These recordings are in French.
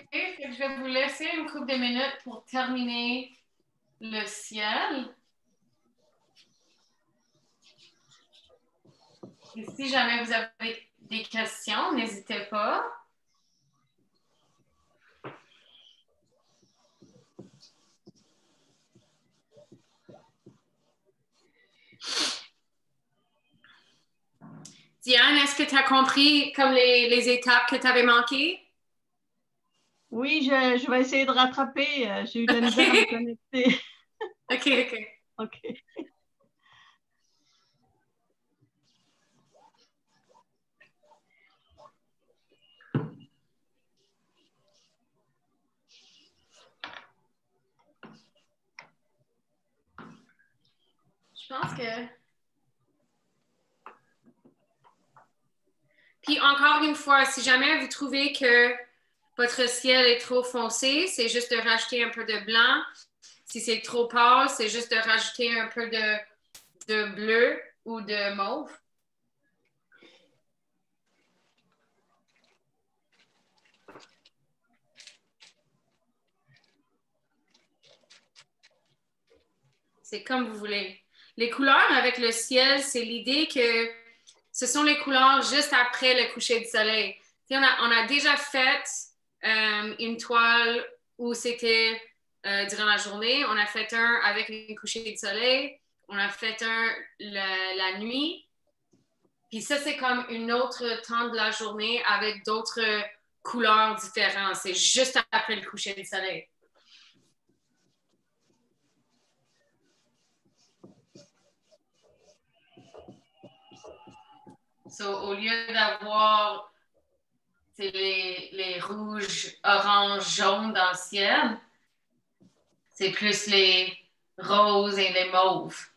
fait que je vais vous laisser une couple de minutes pour terminer le ciel. Et si jamais vous avez des questions, n'hésitez pas. Diane, est-ce que tu as compris comme les étapes que tu avais manquées? Oui, je vais essayer de rattraper. J'ai eu de la misère à me connecter. OK. OK. Je pense que... Puis encore une fois, si jamais vous trouvez que votre ciel est trop foncé, c'est juste de rajouter un peu de blanc. Si c'est trop pâle, c'est juste de rajouter un peu de bleu ou de mauve. C'est comme vous voulez. Les couleurs avec le ciel, c'est l'idée que ce sont les couleurs juste après le coucher du soleil. On a déjà fait une toile où c'était durant la journée. On a fait un avec une coucher du soleil. On a fait un la nuit. Puis ça, c'est comme une autre temps de la journée avec d'autres couleurs différentes. C'est juste après le coucher du soleil. So, au lieu d'avoir les rouges, oranges, jaunes dans le ciel, c'est plus les roses et les mauves.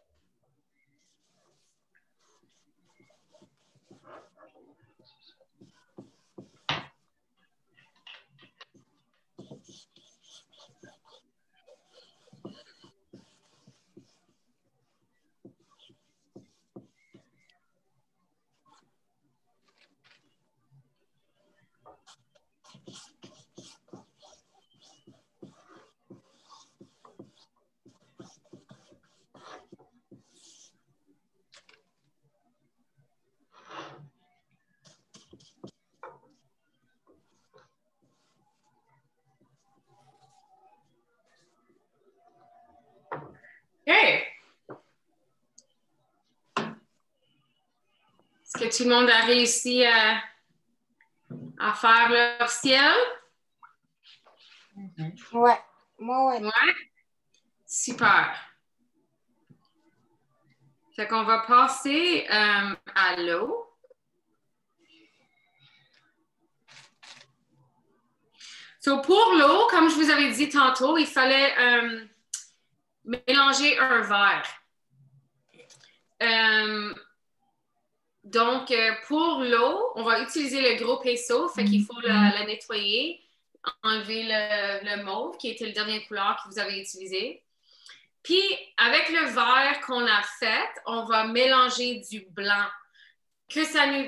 OK. Est-ce que tout le monde a réussi à faire leur ciel? Ouais. Ouais. Super. Fait qu'on va passer à l'eau. So, pour l'eau, comme je vous avais dit tantôt, il fallait mélanger un verre. Donc, pour l'eau, on va utiliser le gros pinceau, fait qu'il faut la nettoyer, enlever le mauve, qui était le dernier couleur que vous avez utilisé. Puis, avec le verre qu'on a fait, on va mélanger du blanc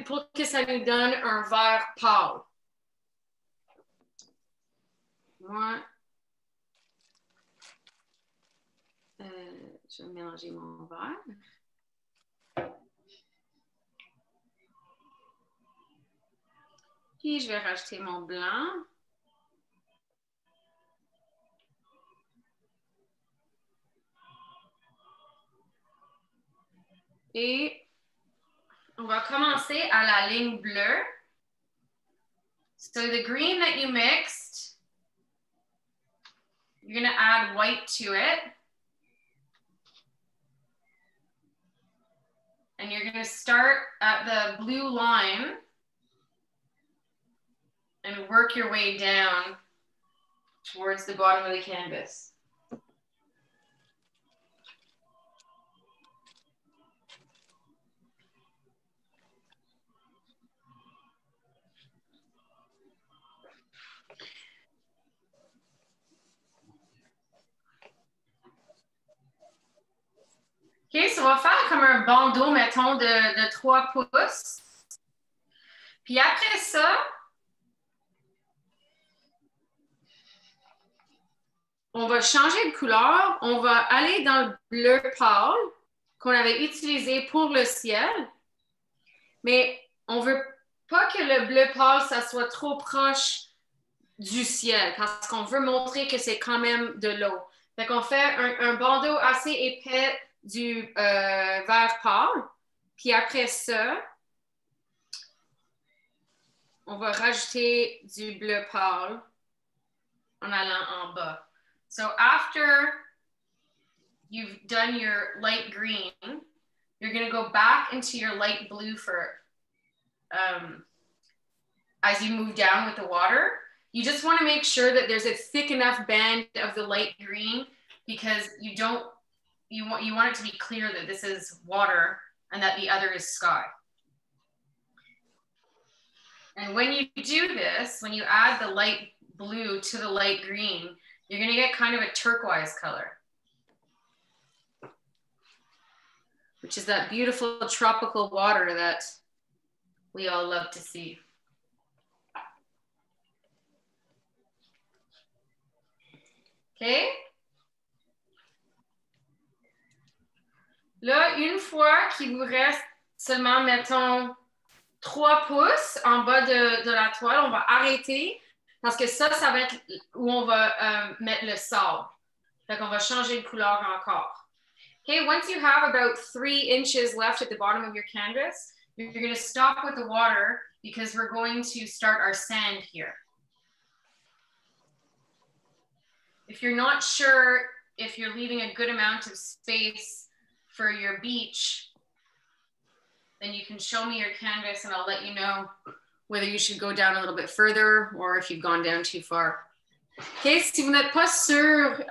pour que ça nous donne un vert pâle. Moi, je vais mélanger mon verre. Puis, je vais rajouter mon blanc. Et on va commencer à la ligne bleue. So the green that you mixed, you're going to add white to it. And you're going to start at the blue line and work your way down towards the bottom of the canvas. OK, so on va faire comme un bandeau, mettons, de 3 pouces. Puis après ça, on va changer de couleur. On va aller dans le bleu pâle qu'on avait utilisé pour le ciel. Mais on ne veut pas que le bleu pâle, ça soit trop proche du ciel parce qu'on veut montrer que c'est quand même de l'eau. Fait qu'on fait un bandeau assez épais du vert pâle. Puis après ça, on va rajouter du bleu pâle en allant en bas. So after you've done your light green, you're going to go back into your light blue for as you move down with the water. You just want to make sure that there's a thick enough band of the light green because you want it to be clear that this is water and that the other is sky. And when you do this, when you add the light blue to the light green, you're going to get kind of a turquoise color, which is that beautiful tropical water that we all love to see. OK? Là, une fois qu'il vous reste seulement, mettons, 3 pouces en bas de la toile, on va arrêter parce que ça va être où on va mettre le sable. Fait qu'on va changer de couleur encore. Okay, once you have about 3 inches left at the bottom of your canvas, you're going to stop with the water because we're going to start our sand here. If you're not sure if you're leaving a good amount of space for your beach, then you can show me your canvas and I'll let you know whether you should go down a little bit further or if you've gone down too far. Okay, si vous n'êtes pas sûr,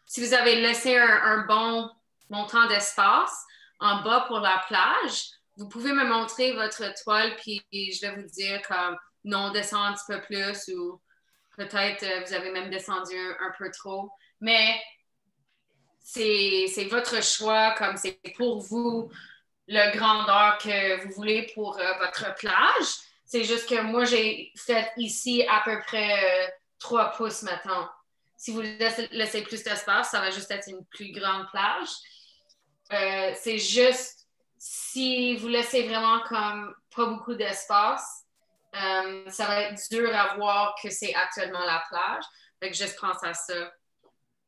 si vous avez laissé un bon montant d'espace en bas pour la plage, vous pouvez me montrer votre toile puis je vais vous dire comme non, descends un petit peu plus ou peut-être vous avez même descendu un peu trop. Mais c'est votre choix, comme c'est pour vous le grandeur que vous voulez pour votre plage. C'est juste que moi, j'ai fait ici à peu près 3 pouces maintenant. Si vous laissez plus d'espace, ça va juste être une plus grande plage. C'est juste si vous laissez vraiment comme pas beaucoup d'espace, ça va être dur à voir que c'est actuellement la plage. Fait que juste pense à ça.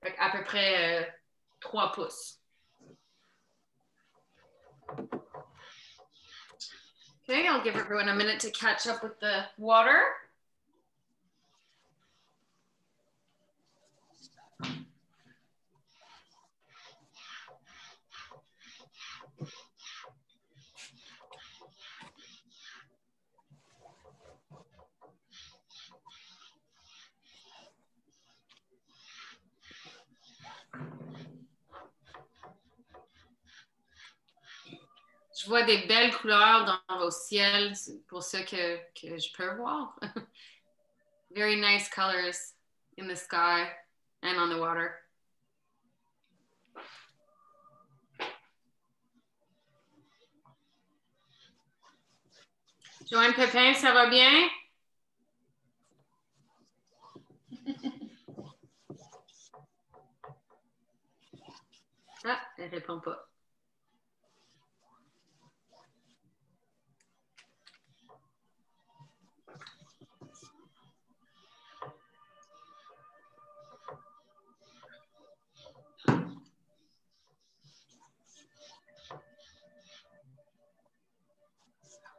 Fait à peu près 3 pouces. Okay, I'll give everyone a minute to catch up with the water. Je vois des belles couleurs dans vos ciels, c'est pour ça que je peux voir. Very nice colors in the sky and on the water. Joanne Pépin, ça va bien? Ah, elle répond pas.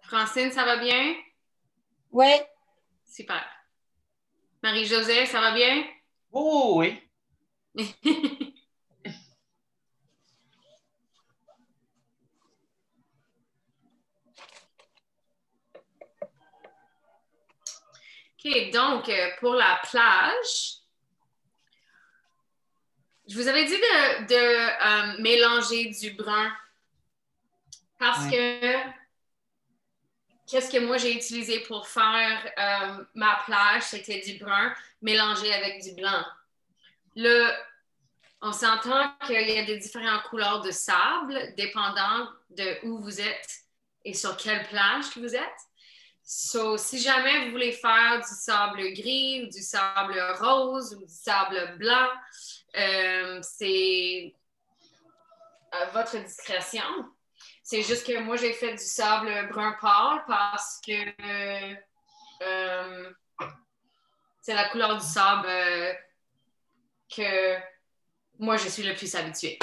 Francine, ça va bien? Oui. Super. Marie-Josée, ça va bien? Oh oui. OK, donc, pour la plage, je vous avais dit de mélanger du brun parce que qu'est-ce que moi j'ai utilisé pour faire ma plage, c'était du brun mélangé avec du blanc. Là, on s'entend qu'il y a des différentes couleurs de sable dépendant de où vous êtes et sur quelle plage que vous êtes. So, si jamais vous voulez faire du sable gris ou du sable rose ou du sable blanc, c'est à votre discrétion. C'est juste que moi, j'ai fait du sable brun pâle parce que c'est la couleur du sable que moi, je suis le plus habituée.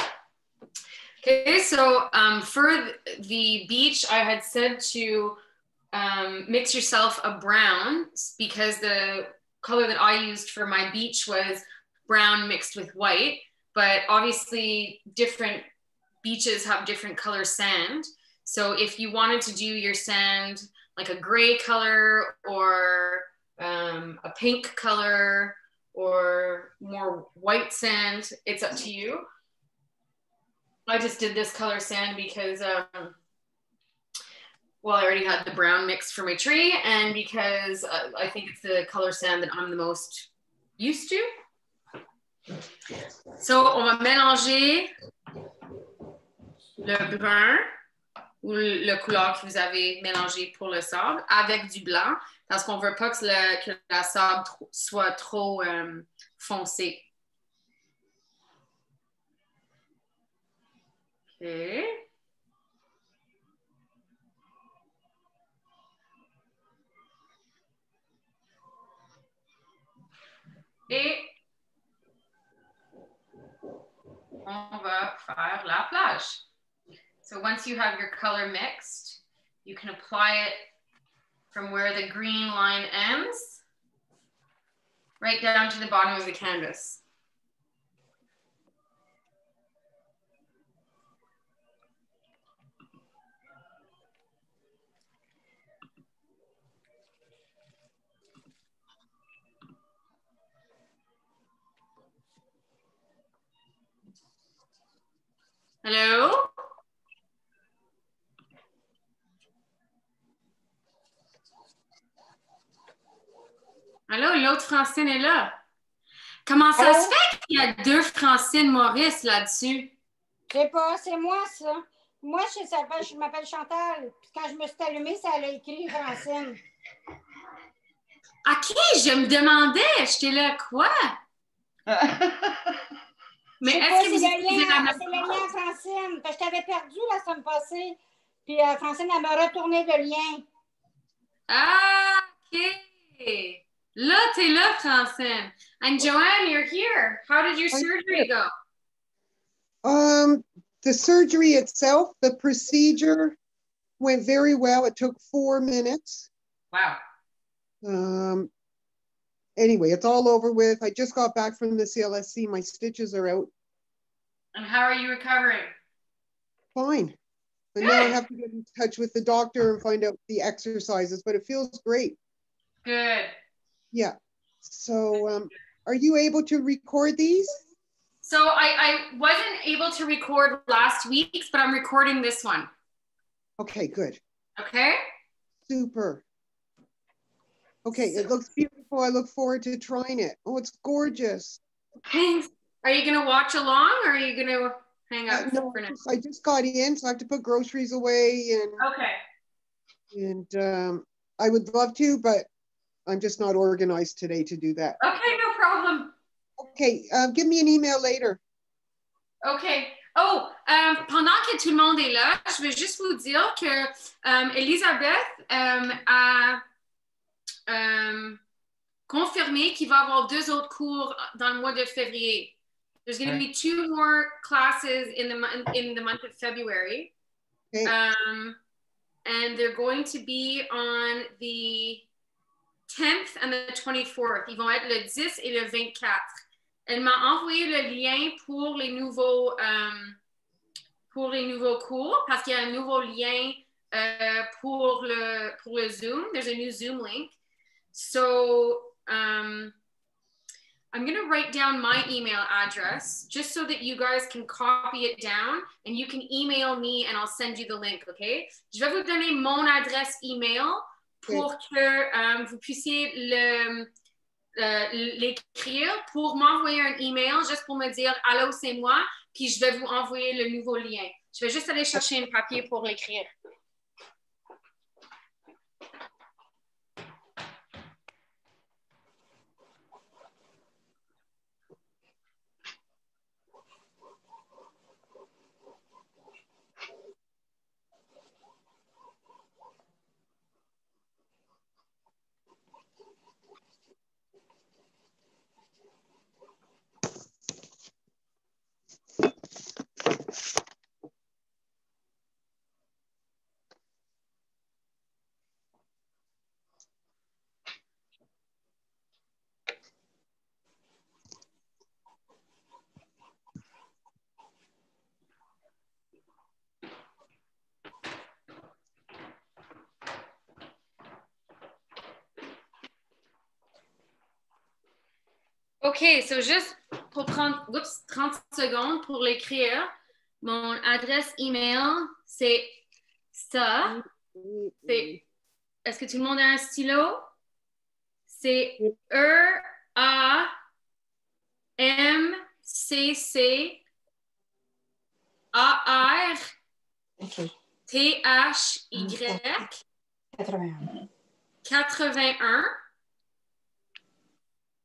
Okay, so for the beach, I had said to mix yourself a brown because the color that I used for my beach was brown mixed with white, but obviously different beaches have different color sand. So if you wanted to do your sand like a gray color or a pink color or more white sand, it's up to you. I just did this color sand because, well, I already had the brown mix for my tree and because I think it's the color sand that I'm the most used to. So, on va mélanger le brun ou le couleur que vous avez mélangé pour le sable avec du blanc parce qu'on ne veut pas que la sable soit trop foncé. OK. Et on va faire la plage. So once you have your color mixed, you can apply it from where the green line ends right down to the bottom of the canvas. Hello? Allô, l'autre Francine est là. Comment ça se fait qu'il y a 2 Francine Maurice là-dessus? Je sais pas, c'est moi ça. Moi, je m'appelle Chantal. Puis quand je me suis allumée, ça a écrit Francine. OK, je me demandais, j'étais là, quoi? Mais est-ce que c'est le lien Francine. Parce que je t'avais perdu la semaine passée. Puis Francine, elle m'a retourné le lien. Ah, OK. Là, t'es là, Francine. And Joanne, you're here. How did your surgery go? The surgery itself, the procedure went very well. It took 4 minutes. Wow. Anyway, it's all over with. I just got back from the CLSC. My stitches are out. And how are you recovering? Fine. But now I have to get in touch with the doctor and find out the exercises, but it feels great. Good. Yeah. So are you able to record these? So I wasn't able to record last week's, but I'm recording this one. Okay, good. Okay? Super. Okay, it looks beautiful. I look forward to trying it. Oh, it's gorgeous. Thanks. Are you going to watch along or are you going to hang up no, for now? I just got in, so I have to put groceries away. And I would love to, but I'm just not organized today to do that. Okay, no problem. Okay, give me an email later. Okay. Oh, pendant que tout le monde est là, je veux juste vous dire que Elisabeth a confirmé qu'il va y avoir 2 autres cours dans le mois de février. There's going to be 2 more classes in the month of February. Okay. And they're going to be on the 10th and the 24th. Ils vont être le 10 et le 24. Elle m'a envoyé le lien pour les nouveaux cours parce qu'il y a un nouveau lien pour le Zoom. There's a new Zoom link. So I'm going to write down my email address just so that you guys can copy it down and you can email me and I'll send you the link, okay? Je vais vous donner mon adresse email pour que vous puissiez l'écrire pour m'envoyer un email juste pour me dire « Allô, c'est moi », puis je vais vous envoyer le nouveau lien. Je vais juste aller chercher un papier pour l'écrire. OK, so juste pour prendre 30 secondes pour l'écrire, mon adresse email, c'est ça. Est-ce que tout le monde a un stylo? C'est EAMCCARTHY 81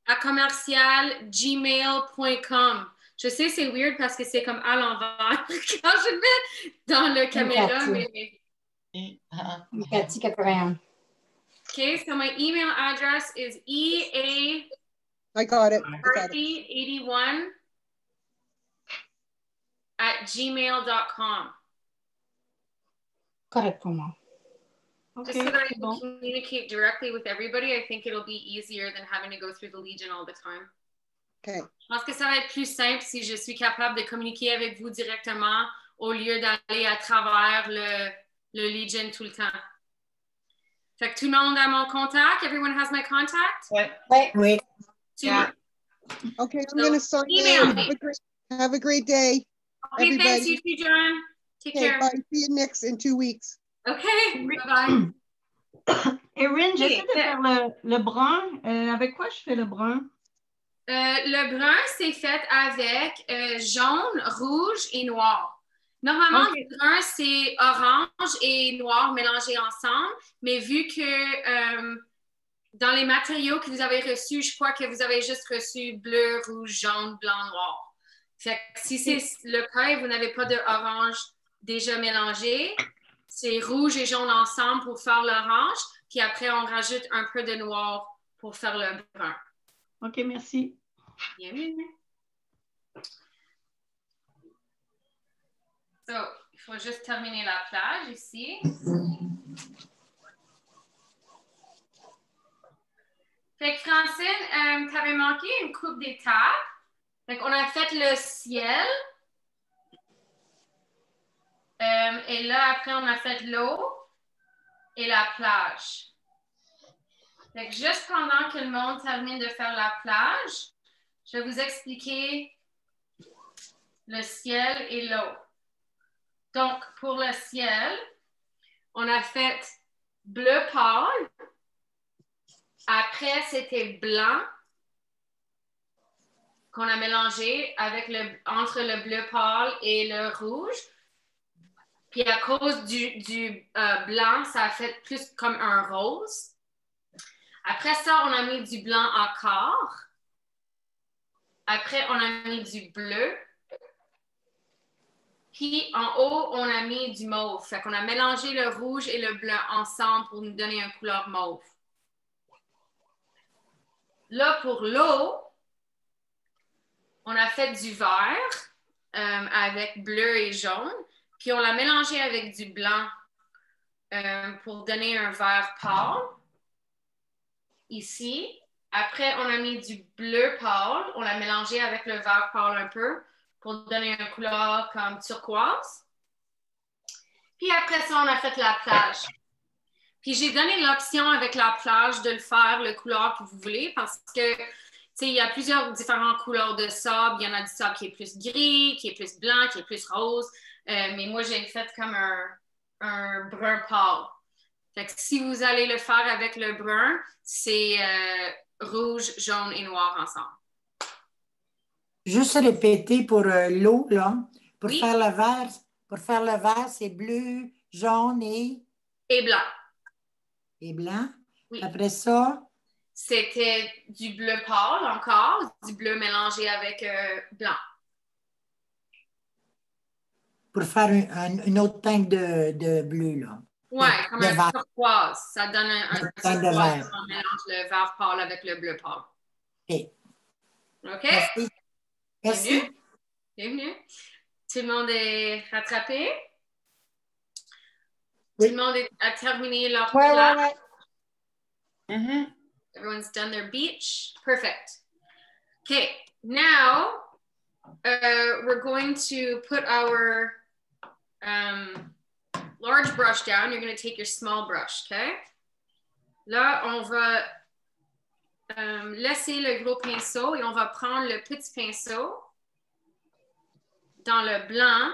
à commercial gmail.com. Je sais, c'est weird parce que c'est comme à l'envers quand je le mets dans le caméra, mais... Cathy 81. Okay, so my email address is I got it. EAMcCarthy81@gmail.com. Correct pour moi. Just so that I can communicate directly with everybody, I think it'll be easier than having to go through the Legion all the time. Okay. Je pense que ça va être plus simple si je suis capable de communiquer avec vous directement au lieu d'aller à travers le Legion tout le temps. Fait que tout le monde a mon contact? Everyone has my contact? Oui. Yeah. Okay, I'm going to sign in. Have a great day. Okay, everybody. Thanks, you too, John. Take care. Bye. See you next in 2 weeks. Okay, bye-bye. Erin, j'essaie de faire le brun. Avec quoi je fais le brun? Le brun, c'est fait avec jaune, rouge et noir. Normalement, le brun, c'est orange et noir mélangés ensemble, mais vu que dans les matériaux que vous avez reçus, je crois que vous avez juste reçu bleu, rouge, jaune, blanc, noir. Fait que si c'est le cas et vous n'avez pas de orange déjà mélangé, c'est rouge et jaune ensemble pour faire l'orange, puis après, on rajoute un peu de noir pour faire le brun. OK, merci. Bienvenue. So, il faut juste terminer la plage ici. Fait que Francine, tu avais manqué une coupe d'étapes. Fait qu'on a fait le ciel. Et là, après, on a fait l'eau et la plage. Fait que juste pendant que le monde termine de faire la plage, je vais vous expliquer le ciel et l'eau. Donc, pour le ciel, on a fait bleu pâle. Après, c'était blanc qu'on a mélangé avec entre le bleu pâle et le rouge. Puis à cause du blanc, ça a fait plus comme un rose. Après ça, on a mis du blanc encore. Après, on a mis du bleu. Puis en haut, on a mis du mauve. Fait qu'on a mélangé le rouge et le blanc ensemble pour nous donner une couleur mauve. Là, pour l'eau, on a fait du vert avec bleu et jaune. Puis on l'a mélangé avec du blanc pour donner un vert pâle. Ici. Après, on a mis du bleu pâle. On l'a mélangé avec le vert pâle un peu pour donner une couleur comme turquoise. Puis après ça, on a fait la plage. Puis j'ai donné l'option avec la plage de le faire le couleur que vous voulez parce que, tu sais, il y a plusieurs différentes couleurs de sable. Il y en a du sable qui est plus gris, qui est plus blanc, qui est plus rose. Mais moi, j'ai fait comme un brun pâle. Fait que si vous allez le faire avec le brun, c'est rouge, jaune et noir ensemble. Juste répéter pour l'eau, là. Pour oui. faire le vert, c'est bleu, jaune et blanc. Et blanc. Oui. Après ça? C'était du bleu pâle encore, du bleu mélangé avec blanc. Pour faire une autre teinte de bleu, là. Oui, comme un turquoise. Ça donne un turquoise. On mélange le vert pâle avec le bleu pâle. OK. OK? Merci. Merci. Bienvenue. Tout le monde est rattrapé? Oui. Tout le monde a terminé leur plage? Ouais. Everyone's done their beach? Perfect. Okay, now we're going to put our large brush down. You're going to take your small brush, okay? Là, on va laisser le gros pinceau et on va prendre le petit pinceau dans le blanc,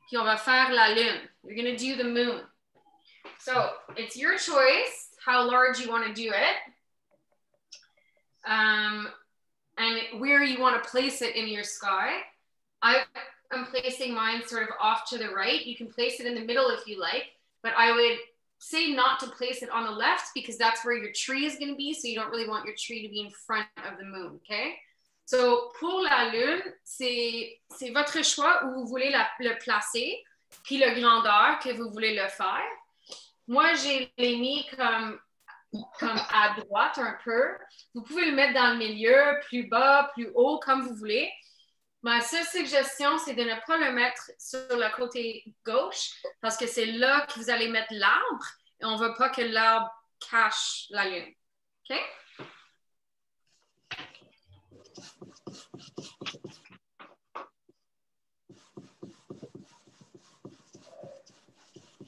puis on va faire la lune. You're going to do the moon. So it's your choice how large you want to do it and where you want to place it in your sky. I'm placing mine sort of off to the right. You can place it in the middle if you like, but I would say not to place it on the left because that's where your tree is going to be, so you don't really want your tree to be in front of the moon, okay? So, pour la lune, c'est votre choix où vous voulez le placer, puis la grandeur que vous voulez le faire. Moi, j'ai l'ai mis comme à droite un peu. Vous pouvez le mettre dans le milieu, plus bas, plus haut, comme vous voulez. Ma seule suggestion, c'est de ne pas le mettre sur le côté gauche parce que c'est là que vous allez mettre l'arbre et on ne veut pas que l'arbre cache la lune. OK?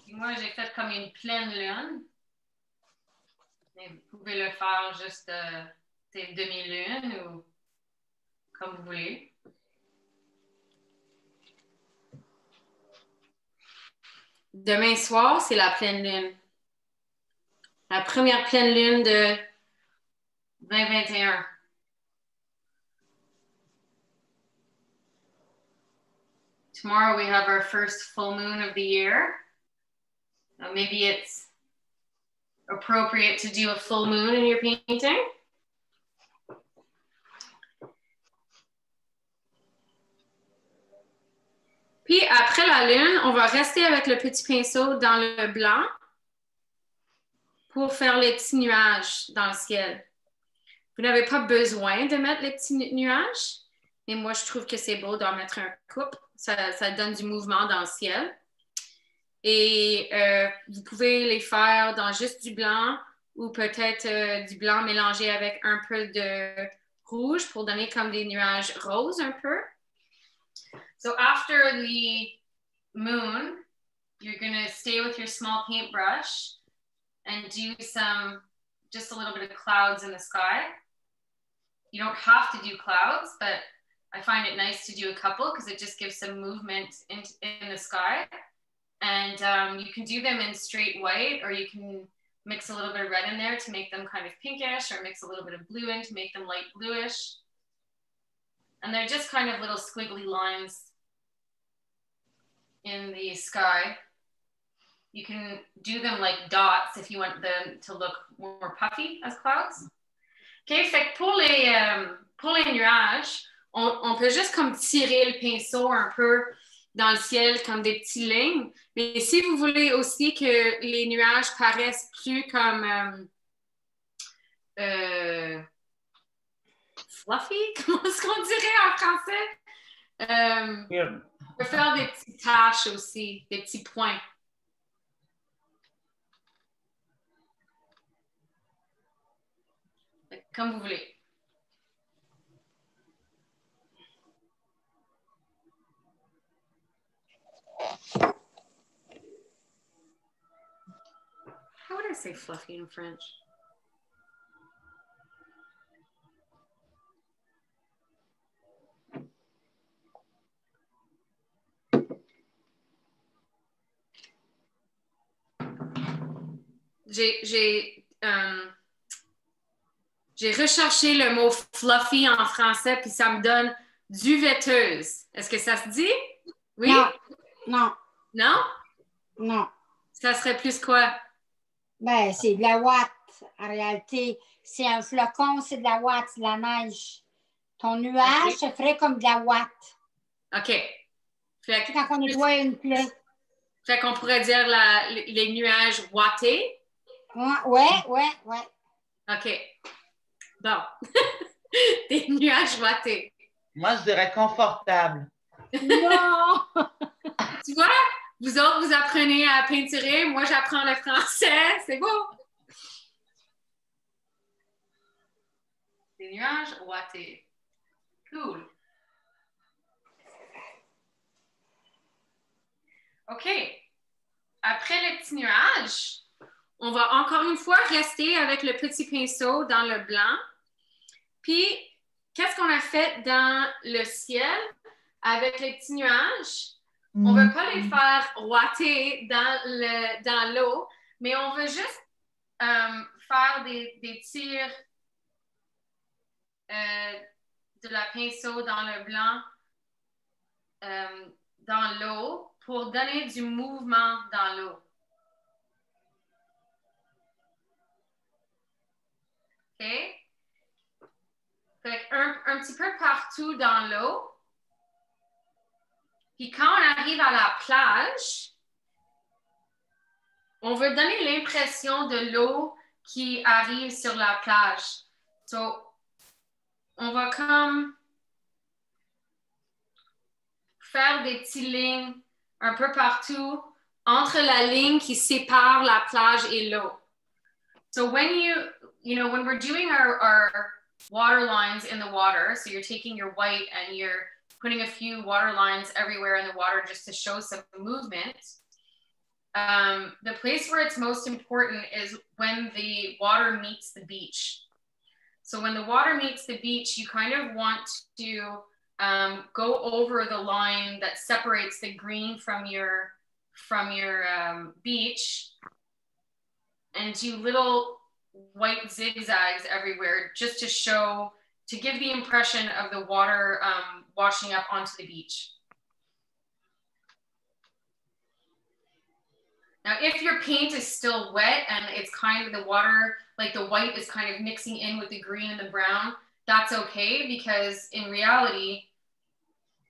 Et moi, j'ai fait comme une pleine lune. Mais vous pouvez le faire juste demi-lune ou comme vous voulez. Demain soir, c'est la pleine lune. La première pleine lune de 2021. Tomorrow we have our first full moon of the year. Maybe it's appropriate to do a full moon in your painting. Puis après la lune, on va rester avec le petit pinceau dans le blanc pour faire les petits nuages dans le ciel. Vous n'avez pas besoin de mettre les petits nuages, mais moi, je trouve que c'est beau d'en mettre un couple. Ça donne du mouvement dans le ciel. Et vous pouvez les faire dans juste du blanc ou peut-être du blanc mélangé avec un peu de rouge pour donner comme des nuages roses un peu. So after the moon, you're going to stay with your small paintbrush and do just a little bit of clouds in the sky. You don't have to do clouds, but I find it nice to do a couple because it just gives some movement in the sky. And you can do them in straight white, or you can mix a little bit of red in there to make them kind of pinkish, or mix a little bit of blue in to make them light bluish. And they're just kind of little squiggly lines in the sky. You can do them like dots if you want them to look more puffy as clouds. OK, fait que pour les nuages, on peut juste comme tirer le pinceau un peu dans le ciel comme des petites lignes. Mais si vous voulez aussi que les nuages paraissent plus comme fluffy, comment est-ce qu'on dirait en français? On peut faire des petites taches aussi, des petits points. Comme vous voulez. How would I say fluffy in French? J'ai recherché le mot fluffy en français, puis ça me donne duvetteuse. Est-ce que ça se dit? Oui? Non. Non. Non? Non. Ça serait plus quoi? Ben, c'est de la ouate, en réalité. C'est un flocon, c'est de la ouate, c'est de la neige. Ton nuage se ferait comme de la ouate. OK. Fait que, quand on nettoie une plaie. Fait qu'on pourrait dire les nuages ouatés? Ouais. OK. Bon. Des nuages ouatés. Moi, je dirais confortable. Non! Tu vois? Vous autres, vous apprenez à peinturer. Moi, j'apprends le français. C'est beau. Des nuages ouatés. Cool. OK. Après les petits nuages, On va encore une fois rester avec le petit pinceau dans le blanc. Puis, qu'est-ce qu'on a fait dans le ciel avec les petits nuages? On ne veut pas les faire ouater dans l'eau, mais on veut juste faire des tirs de la pinceau dans le blanc dans l'eau pour donner du mouvement dans l'eau. OK? Fait un petit peu partout dans l'eau. Puis quand on arrive à la plage, on veut donner l'impression de l'eau qui arrive sur la plage. So, on va comme faire des petites lignes un peu partout entre la ligne qui sépare la plage et l'eau. So when when we're doing our water lines in the water, so you're taking your white and you're putting a few water lines everywhere in the water just to show some movement, the place where it's most important is when the water meets the beach. So when the water meets the beach, you kind of want to go over the line that separates the green from your beach and do little white zigzags everywhere just to give the impression of the water washing up onto the beach. Now, if your paint is still wet and it's kind of the water, like the white is kind of mixing in with the green and the brown, that's okay, because in reality,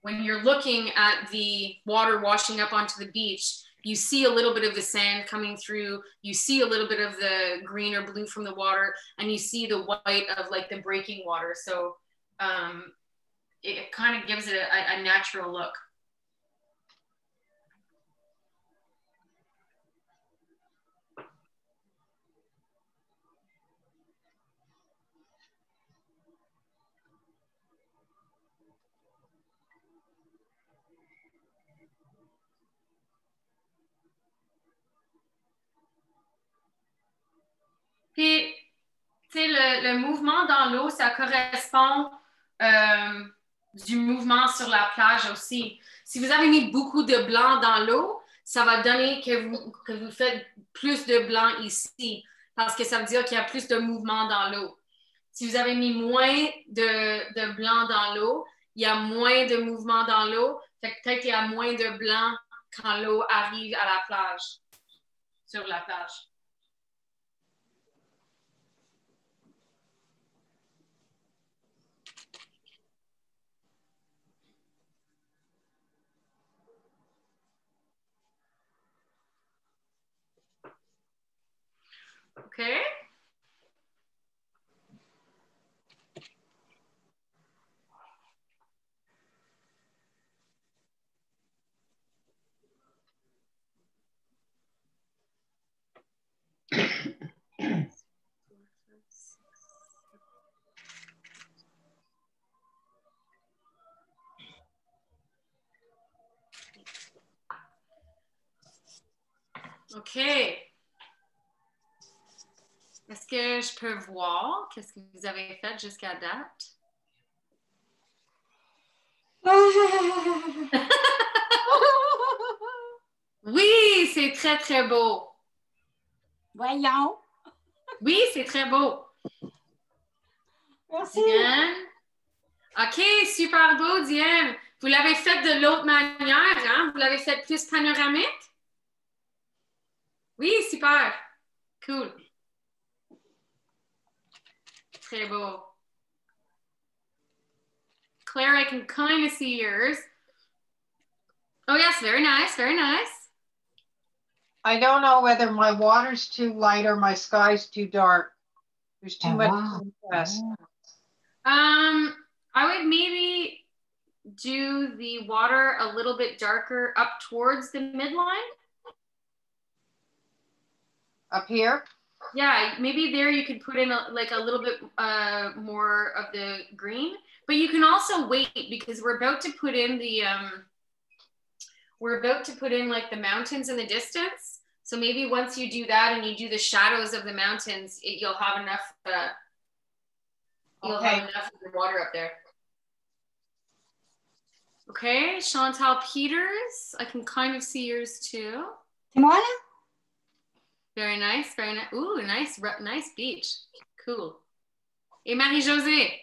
when you're looking at the water washing up onto the beach, you see a little bit of the sand coming through, you see a little bit of the green or blue from the water, and you see the white of like the breaking water. So it kind of gives it a natural look. Puis, tu sais, le mouvement dans l'eau, ça correspond du mouvement sur la plage aussi. Si vous avez mis beaucoup de blanc dans l'eau, ça va donner que vous faites plus de blanc ici, parce que ça veut dire qu'il y a plus de mouvement dans l'eau. Si vous avez mis moins de blanc dans l'eau, il y a moins de mouvement dans l'eau, fait que peut-être qu'il y a moins de blanc quand l'eau arrive à la plage, sur la plage. Okay. OK. Est-ce que je peux voir qu'est-ce que vous avez fait jusqu'à date? Oui, c'est très, très beau. Voyons. Oui, c'est très beau. Merci. Diane. OK, super beau, Diane. Vous l'avez fait de l'autre manière, hein? Vous l'avez fait plus panoramique? Oui, super. Cool. Très beau. Claire, I can kind of see yours. Oh, yes, very nice, very nice. I don't know whether my water's too light or my sky's too dark. There's too much contrast. I would maybe do the water a little bit darker up towards the midline. Up here? Yeah, maybe there you could put in a little bit more of the green, but you can also wait because we're about to put in the like the mountains in the distance. So maybe once you do that and you do the shadows of the mountains, you'll have enough. You'll have enough of the water up there. Okay, Chantal Peters. I can kind of see yours too. C'est moi là? Very nice, very nice. Ooh, nice beach. Cool. Et Marie-Josée.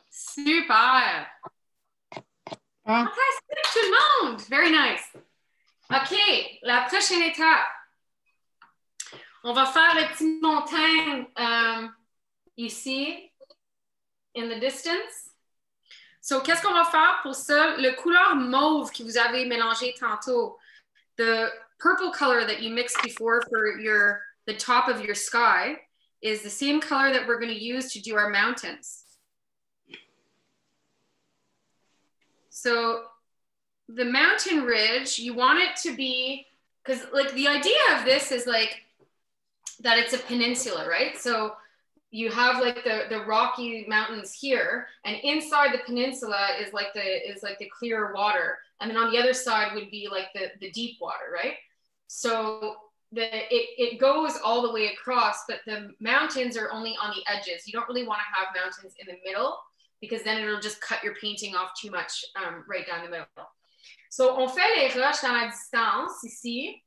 Super. Fantastique, tout le monde. Very nice. OK, la prochaine étape. On va faire les petites montagnes ici, in the distance. So, qu'est-ce qu'on va faire pour ça? Le couleur mauve que vous avez mélangé tantôt, the purple color that you mixed before for the top of your sky is the same color that we're going to use to do our mountains. So the mountain ridge, you want it to be, because like the idea of this is like that it's a peninsula, right? So you have like the Rocky Mountains here, and inside the peninsula is like the clear water, and then on the other side would be like the deep water, right? So it goes all the way across, but the mountains are only on the edges. You don't really want to have mountains in the middle, because then it'll just cut your painting off too much right down the middle. So on fait les roches dans la distance ici,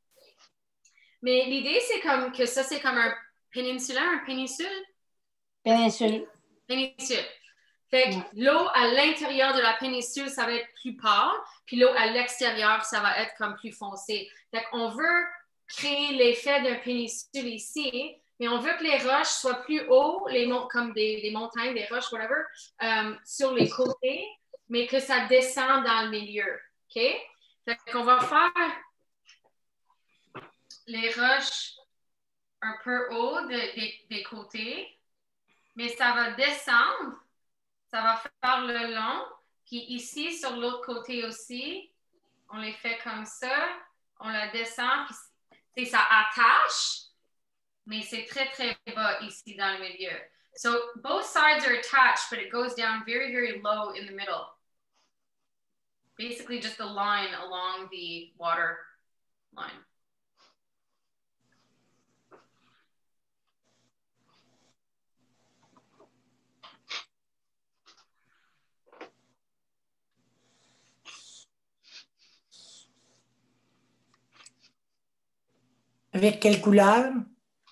mais l'idée c'est comme que ça c'est comme un péninsulaire, un péninsule. Péninsule. Péninsule. Fait que l'eau à l'intérieur de la péninsule, ça va être plus pâle, puis l'eau à l'extérieur, ça va être comme plus foncé. Fait qu'on veut créer l'effet d'un péninsule ici, mais on veut que les roches soient plus hauts, comme des montagnes, des roches, whatever, sur les côtés, mais que ça descend dans le milieu. OK? Fait qu'on va faire les roches un peu haut des côtés, mais ça va descendre, ça va faire le long, puis ici, sur l'autre côté aussi, on les fait comme ça, on la descend, puis ça attache, mais c'est très, très bas ici dans le milieu. So both sides are attached, but it goes down very, very low in the middle. Basically just a line along the water line. Avec quelle couleur?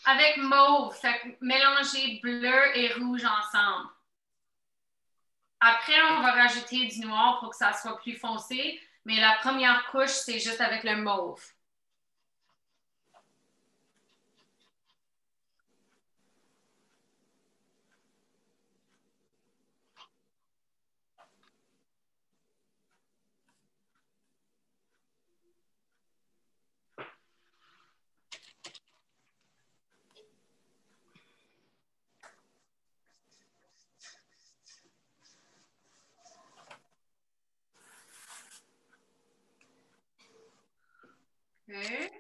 Avec mauve, fait que mélanger bleu et rouge ensemble. Après, on va rajouter du noir pour que ça soit plus foncé, mais la première couche, c'est juste avec le mauve. Okay.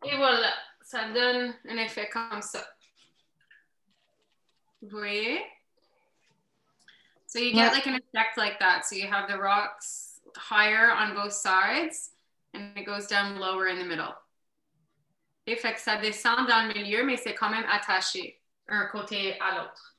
Et voilà, ça donne un effet comme ça. Vous voyez? So you get like an effect like that. So you have the rocks higher on both sides and it goes down lower in the middle. Et fait que ça descend dans le milieu, mais c'est quand même attaché d'un côté à l'autre.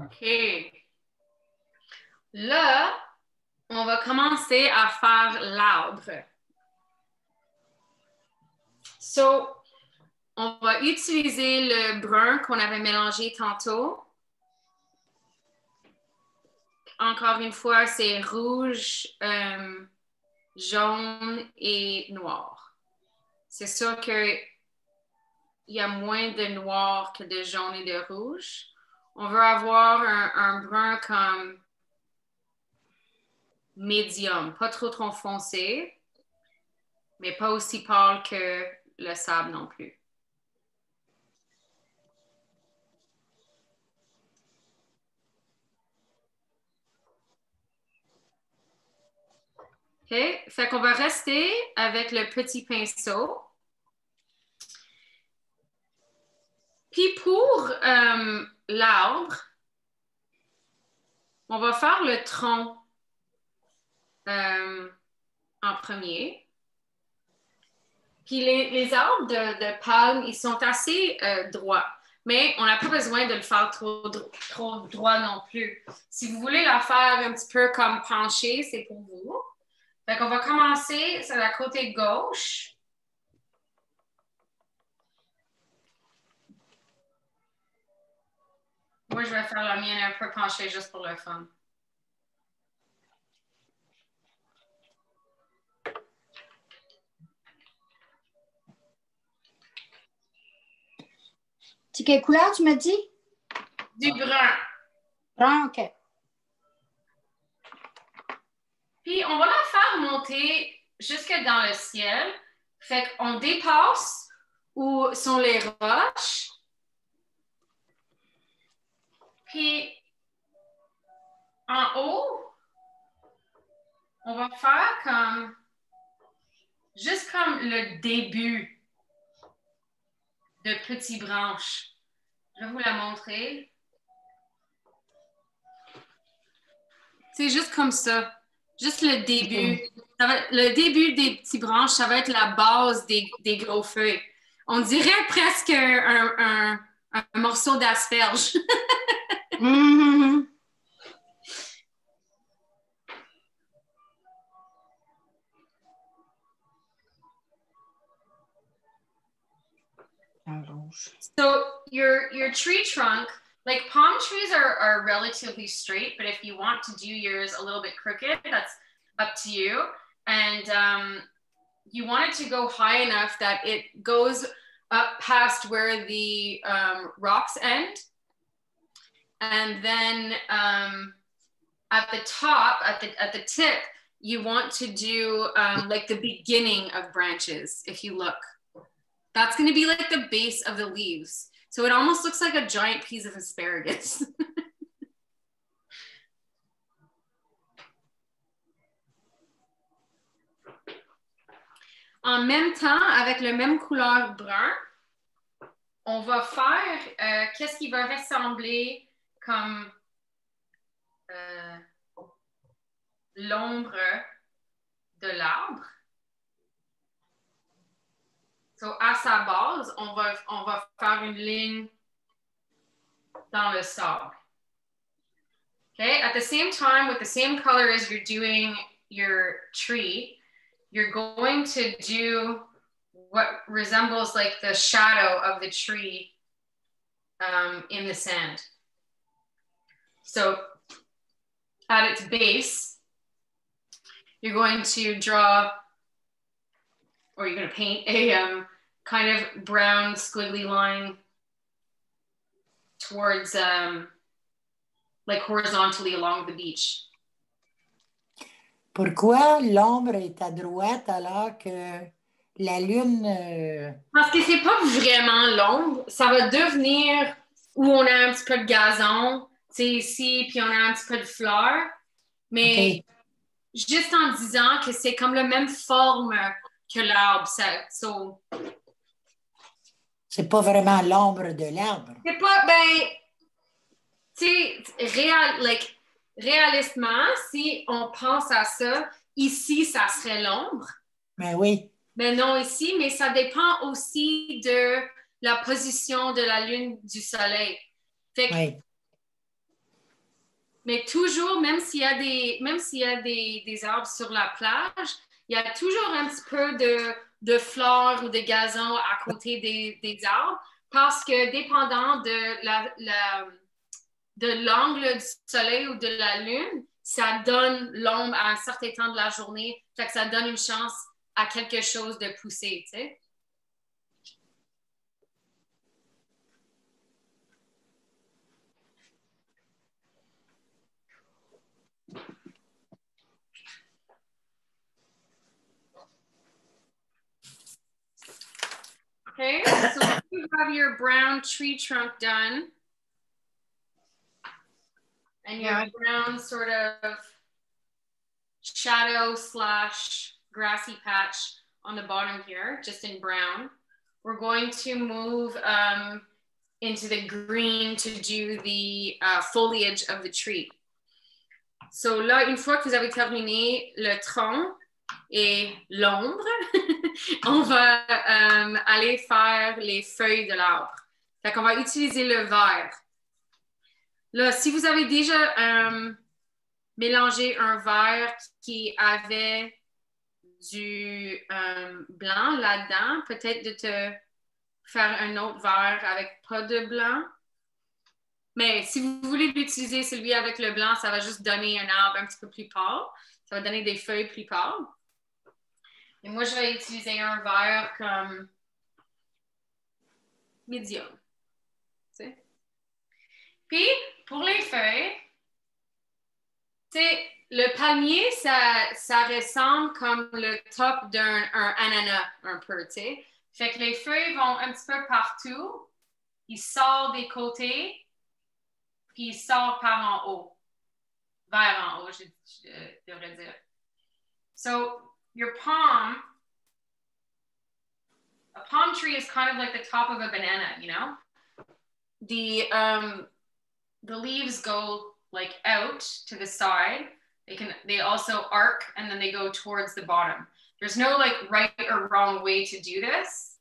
OK. Là, on va commencer à faire l'arbre. So, on va utiliser le brun qu'on avait mélangé tantôt. Encore une fois, c'est rouge, jaune et noir. C'est sûr qu'il y a moins de noir que de jaune et de rouge. On veut avoir un brun comme médium, pas trop foncé, mais pas aussi pâle que le sable non plus. OK? Fait qu'on va rester avec le petit pinceau. Puis pour l'arbre, on va faire le tronc en premier. Puis les arbres de palme, ils sont assez droits, mais on n'a pas besoin de le faire trop droit non plus. Si vous voulez la faire un petit peu comme pencher, c'est pour vous. Fait qu'on va commencer sur la côté gauche. Moi, je vais faire la mienne un peu penchée juste pour le fun. C'est quelle couleur, tu me dis? Du brun. Brun, OK. Puis, on va la faire monter jusque dans le ciel. Fait qu'on dépasse où sont les roches. Puis, en haut, on va faire comme, juste comme le début de petites branches. Je vais vous la montrer. C'est juste comme ça. Juste le début. Le début des petites branches, ça va être la base des gros feuilles. On dirait presque un morceau d'asperge. Mm-hmm. So your tree trunk, like palm trees are relatively straight, but if you want to do yours a little bit crooked, that's up to you. And you want it to go high enough that it goes up past where the rocks end. And then at the top, at the tip, you want to do like the beginning of branches, if you look. That's going to be like the base of the leaves. So it almost looks like a giant piece of asparagus. En même temps, avec le même couleur brun, on va faire qu'est-ce qui va ressembler comme l'ombre de l'arbre. So, à sa base, on va faire une ligne dans le sable. Okay, at the same time, with the same color as you're doing your tree, you're going to do what resembles like the shadow of the tree in the sand. So at its base, you're going to draw, or you're going to paint a kind of brown squiggly line towards like horizontally along the beach. Pourquoi l'ombre est à droite alors que la lune... Parce que c'est pas vraiment l'ombre. Ça va devenir où on a un petit peu de gazon, tu sais, ici, puis on a un petit peu de fleurs. Mais juste en disant que c'est comme la même forme que l'arbre. So, c'est pas vraiment l'ombre de l'arbre. C'est pas, ben, tu sais, réalistement, si on pense à ça, ici, ça serait l'ombre. Ben oui. Ben non, ici, mais ça dépend aussi de la position de la lune du soleil. Fait que, Mais toujours, même s'il y a des arbres sur la plage, il y a toujours un petit peu de fleurs ou de gazon à côté des arbres parce que dépendant de l'angle du soleil ou de la lune, ça donne l'ombre à un certain temps de la journée, fait que ça donne une chance à quelque chose de pousser, tu sais. Okay, so you have your brown tree trunk done. And your brown sort of shadow / grassy patch on the bottom here, just in brown. We're going to move into the green to do the foliage of the tree. So là, une fois que vous avez terminé le tronc et l'ombre, on va aller faire les feuilles de l'arbre. Fait qu'on va utiliser le vert. Là, si vous avez déjà mélangé un vert qui avait du blanc là-dedans, peut-être de te faire un autre vert avec pas de blanc. Mais si vous voulez l'utiliser, celui avec le blanc, ça va juste donner un arbre un petit peu plus pâle. Ça va donner des feuilles plus pâles. Et moi, je vais utiliser un vert comme medium. Tu sais? Puis, pour les feuilles, le palmier, ça ressemble comme le top d'un ananas, un peu, tu sais. Fait que les feuilles vont un petit peu partout. Ils sortent des côtés, puis ils sortent par en haut. Vers en haut, je devrais dire. So, your palm, a palm tree is kind of like the top of a banana, you know? The leaves go like out to the side. They also arc and then they go towards the bottom. There's no like right or wrong way to do this.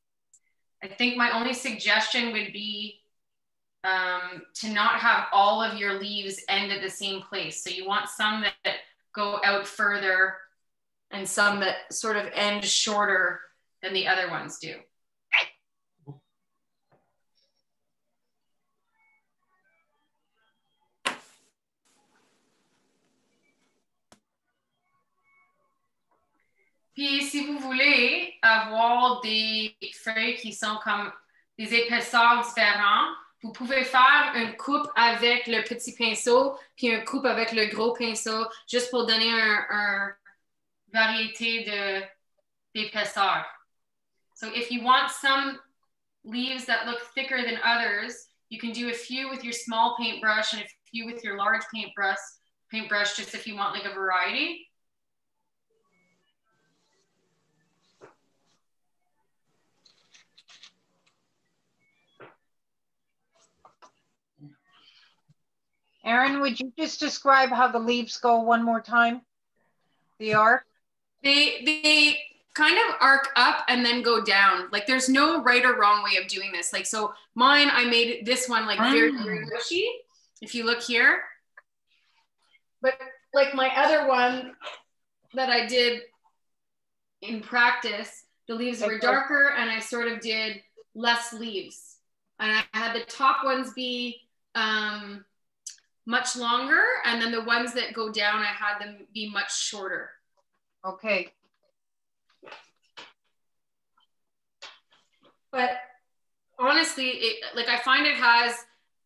I think my only suggestion would be to not have all of your leaves end at the same place. So you want some that go out further and some that sort of end shorter than the other ones do. Puis, si vous voulez avoir des feuilles qui sont comme des épaisseurs différentes, vous pouvez faire une coupe avec le petit pinceau, puis une coupe avec le gros pinceau, juste pour donner une variété d'épaisseur. So if you want some leaves that look thicker than others, you can do a few with your small paintbrush and a few with your large paintbrush, just if you want like a variety. Erin, would you just describe how the leaves go one more time? The arc? They kind of arc up and then go down. Like there's no right or wrong way of doing this. Like, so mine, I made this one like very, very bushy, if you look here. But like my other one that I did in practice, the leaves were darker and I sort of did less leaves. And I had the top ones be much longer, and then the ones that go down, I had them be much shorter. Okay. But honestly, I find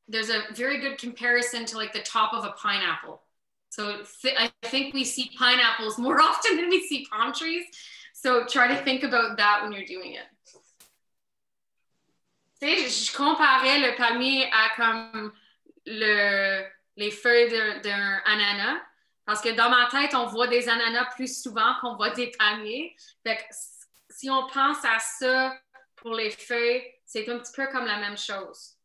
there's a very good comparison to like the top of a pineapple. So I think we see pineapples more often than we see palm trees. So try to think about that when you're doing it. Tu sais, je comparais le palmier à comme les feuilles d'un ananas. Parce que dans ma tête, on voit des ananas plus souvent qu'on voit des palmiers. Fait que si on pense à ça pour les feuilles, c'est un petit peu comme la même chose.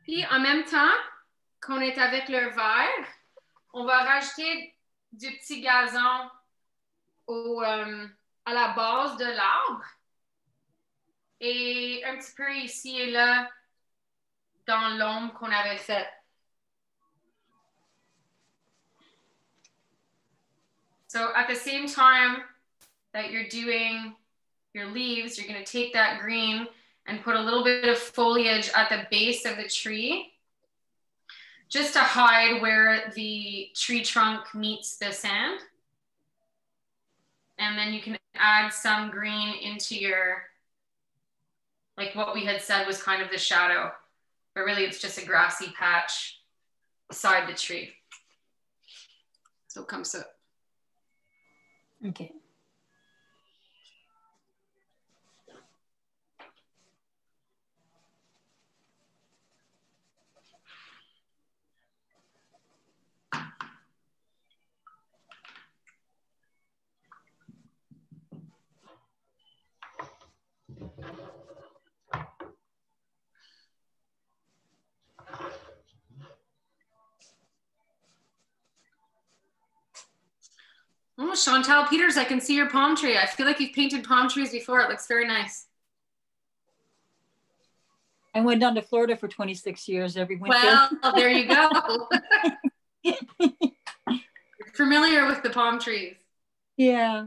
Puis en même temps qu'on est avec le verre, on va rajouter du petit gazon à la base de l'arbre et un petit peu ici et là dans l'ombre qu'on avait faite. So at the same time that you're doing your leaves, you're going to take that green and put a little bit of foliage at the base of the tree just to hide where the tree trunk meets the sand. And then you can add some green into your, like what we had said was kind of the shadow, but really it's just a grassy patch beside the tree. So comme ça. OK. Oh, Chantal Peters, I can see your palm tree. I feel like you've painted palm trees before. It looks very nice. I went down to Florida for 26 years every winter. Well, there you go. You're familiar with the palm trees. Yeah.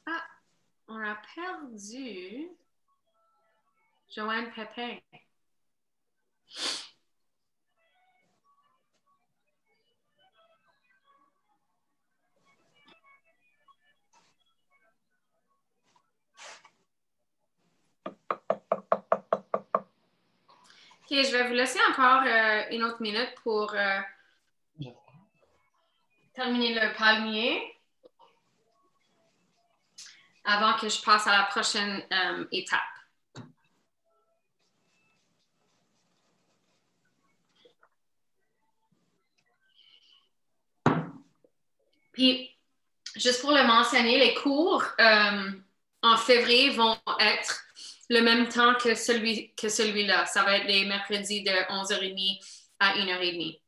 Ah, on a perdu Joanne Pépin. OK, je vais vous laisser encore une autre minute pour terminer le palmier avant que je passe à la prochaine étape. Puis, juste pour le mentionner, les cours en février vont être le même temps que celui-là. Ça va être les mercredis de 11h30 à 1h30.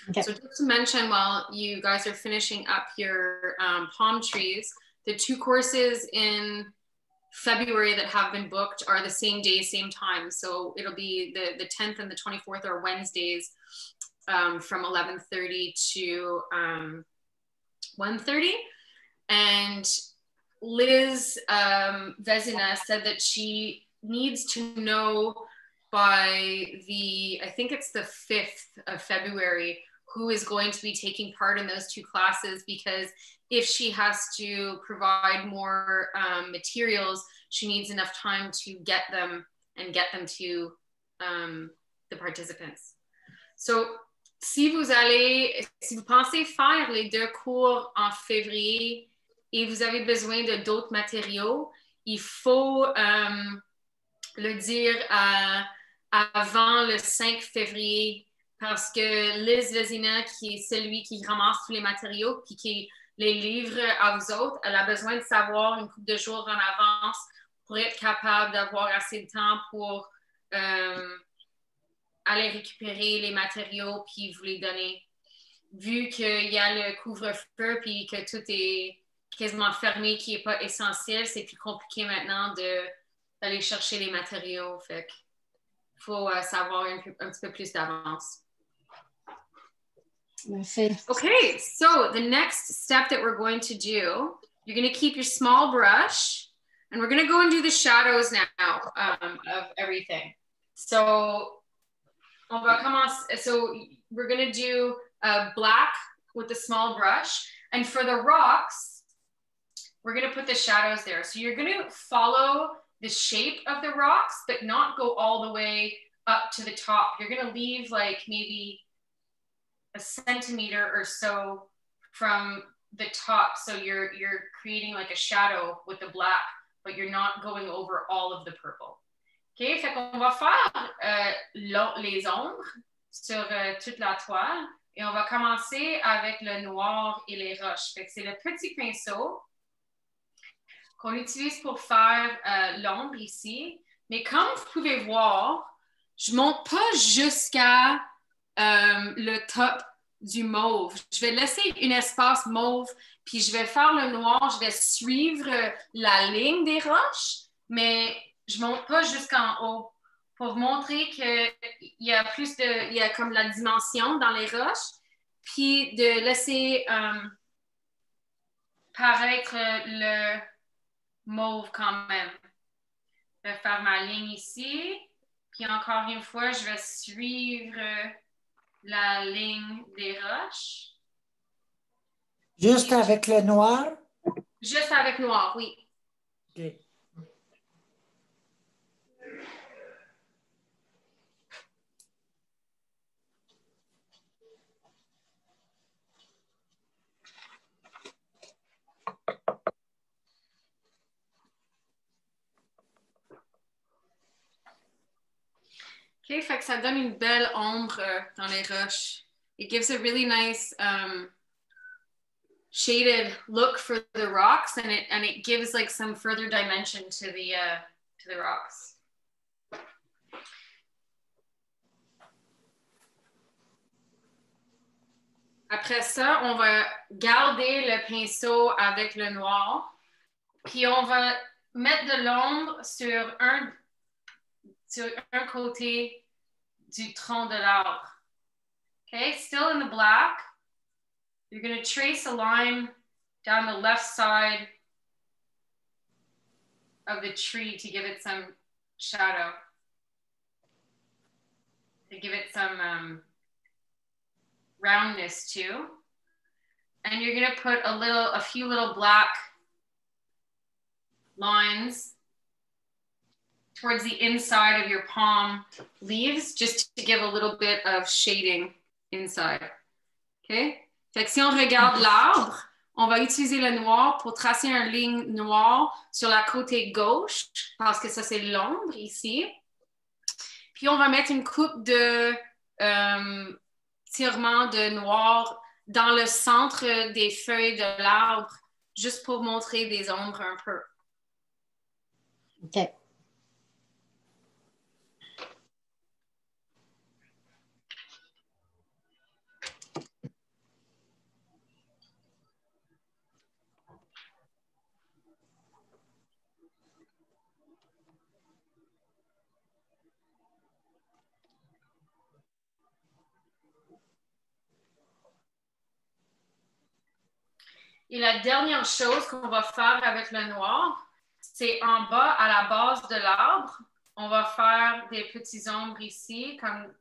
Okay. So just to mention, while you guys are finishing up your palm trees, the 2 courses in February that have been booked are the same day, same time. So it'll be the 10th and the 24th are Wednesdays from 11:30 to 1:30. And Liz Vezina said that she needs to know by I think it's the 5th of February, who is going to be taking part in those 2 classes, because if she has to provide more materials, she needs enough time to get them to the participants. So, si vous pensez faire les 2 cours en février et vous avez besoin de d'autres matériaux, il faut le dire avant le 5 février, parce que Liz Vezina, qui est celui qui ramasse tous les matériaux puis qui les livre à vous autres, elle a besoin de savoir une couple de jours en avance pour être capable d'avoir assez de temps pour aller récupérer les matériaux puis vous les donner. Vu qu'il y a le couvre-feu puis que tout est quasiment fermé, qui n'est pas essentiel, c'est plus compliqué maintenant d'aller chercher les matériaux. Fait qu'il faut savoir un petit peu plus d'avance. Okay, so the next step that we're going to do, you're going to keep your small brush, and we're going to go and do the shadows now of everything. So, we're going to do black with the small brush, and for the rocks, we're going to put the shadows there. So you're going to follow the shape of the rocks, but not go all the way up to the top. You're going to leave like maybe a centimeter or so from the top. So you're creating like a shadow with the black, but you're not going over all of the purple. OK, fait qu'on va faire les ombres sur toute la toile. Et on va commencer avec le noir et les roches. Fait que c'est le petit pinceau qu'on utilise pour faire l'ombre ici. Mais comme vous pouvez voir, je ne monte pas jusqu'à le top du mauve. Je vais laisser un espace mauve, puis je vais faire le noir, je vais suivre la ligne des roches, mais je ne monte pas jusqu'en haut pour montrer qu'il y a plus de, il y a comme la dimension dans les roches, puis de laisser paraître le mauve quand même. Je vais faire ma ligne ici, puis encore une fois, je vais suivre la ligne des roches. Juste avec le noir? Juste avec noir, oui. OK. OK, fait que ça donne une belle ombre dans les roches. It gives a really nice shaded look for the rocks, and it gives like some further dimension to the rocks. Après ça, on va garder le pinceau avec le noir, puis on va mettre de l'ombre sur un côté du tronc de l'arbre. Okay, still in the black. You're going to trace a line down the left side of the tree to give it some shadow, to give it some roundness too. And you're going to put a few little black lines towards the inside of your palm leaves, just to give a little bit of shading inside. Okay? Fait que si on regarde l'arbre, on va utiliser le noir pour tracer une ligne noire sur la côté gauche, parce que ça, c'est l'ombre ici. Puis, on va mettre une coupe de tirement de noir dans le centre des feuilles de l'arbre, juste pour montrer des ombres un peu. OK. Et la dernière chose qu'on va faire avec le noir, c'est en bas, à la base de l'arbre, on va faire des petits ombres ici, comme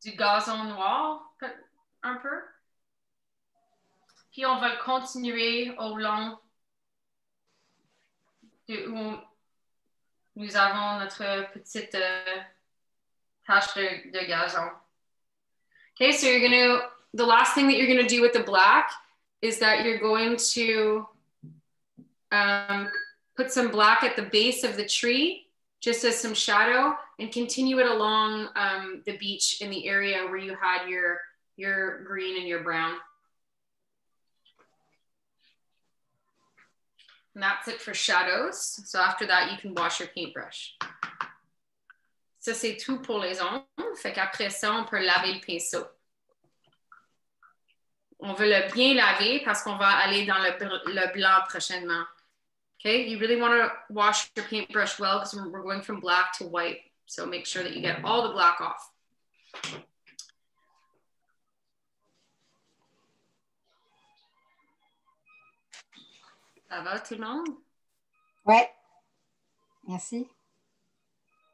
du gazon noir, un peu. Puis on va le continuer au long de où nous avons notre petite tache de gazon. Okay, so the last thing that you're gonna do with the black is that you're going to put some black at the base of the tree, just as some shadow, and continue it along the beach in the area where you had your green and your brown. And that's it for shadows. So after that, you can wash your paintbrush. Ça, c'est tout pour les ombres. Fait qu'après ça, on peut laver le pinceau. On veut le bien laver parce qu'on va aller dans le blanc prochainement. Okay, you really want to wash your paintbrush well because we're going from black to white. So make sure that you get all the black off. Ça va tout le monde? Oui. Merci.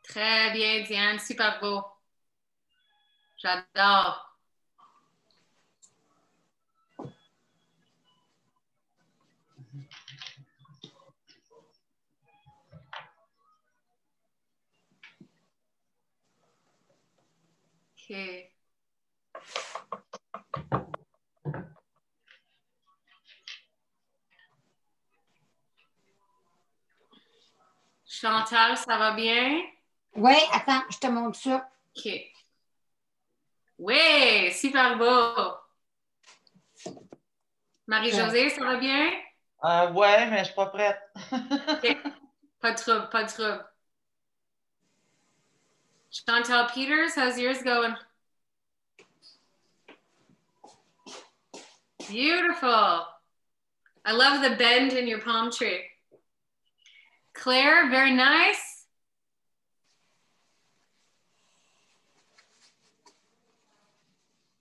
Très bien, Diane. Super beau. J'adore. OK. Chantal, ça va bien? Oui, attends, je te montre ça. OK. Oui, super beau. Marie-Josée, ça va bien? Ouais, mais je suis pas prête. OK. Pas de trouble, pas de trouble. Chantal Peters, how's yours going? Beautiful. I love the bend in your palm tree. Claire, very nice.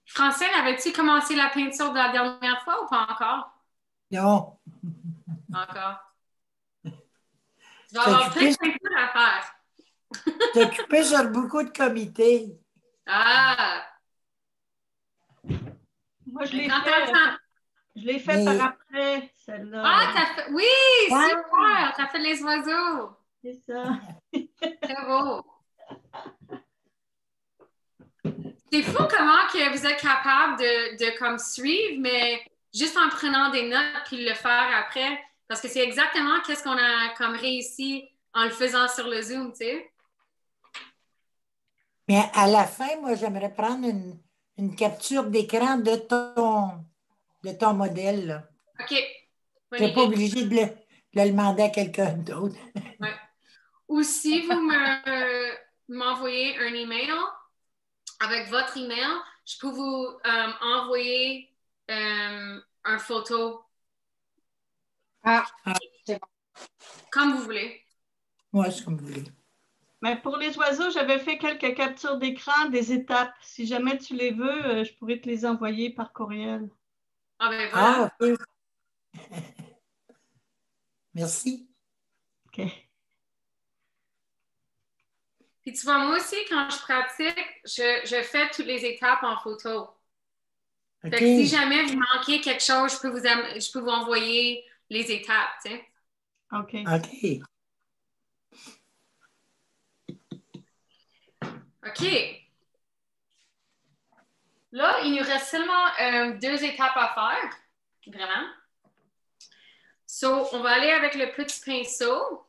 Francine, avais-tu commencé la peinture de la dernière fois ou pas encore? Non. Encore. Tu vas avoir plein de peinture à faire. Tu es occupée sur beaucoup de comités. Ah! Moi, je Mais l'ai quand t'as le fait, temps. je l'ai fait par après, celle-là. Ah, t'as fait. Oui, super! T'as fait les oiseaux. C'est ça. C'est beau. C'est fou comment que vous êtes capable de comme suivre, mais juste en prenant des notes puis le faire après. Parce que c'est exactement qu'est-ce qu'on a comme réussi en le faisant sur le Zoom, tu sais. Mais à la fin, moi, j'aimerais prendre une capture d'écran de ton modèle. Là. OK. Tu n'es pas obligé de le demander à quelqu'un d'autre. Ouais. Ou si vous m'envoyez un email avec votre email, je peux vous envoyer un photo. Ah, c'est bon. Comme vous voulez. Moi, c'est comme vous voulez. Mais pour les oiseaux, j'avais fait quelques captures d'écran des étapes. Si jamais tu les veux, je pourrais te les envoyer par courriel. Ah ben voilà. Ah, OK. Merci. OK. Puis tu vois, moi aussi, quand je pratique, je fais toutes les étapes en photo. OK. Fait que si jamais vous manquez quelque chose, je peux vous envoyer les étapes, tu sais. OK. OK. OK. Là, il nous reste seulement 2 étapes à faire. Vraiment. So, on va aller avec le petit pinceau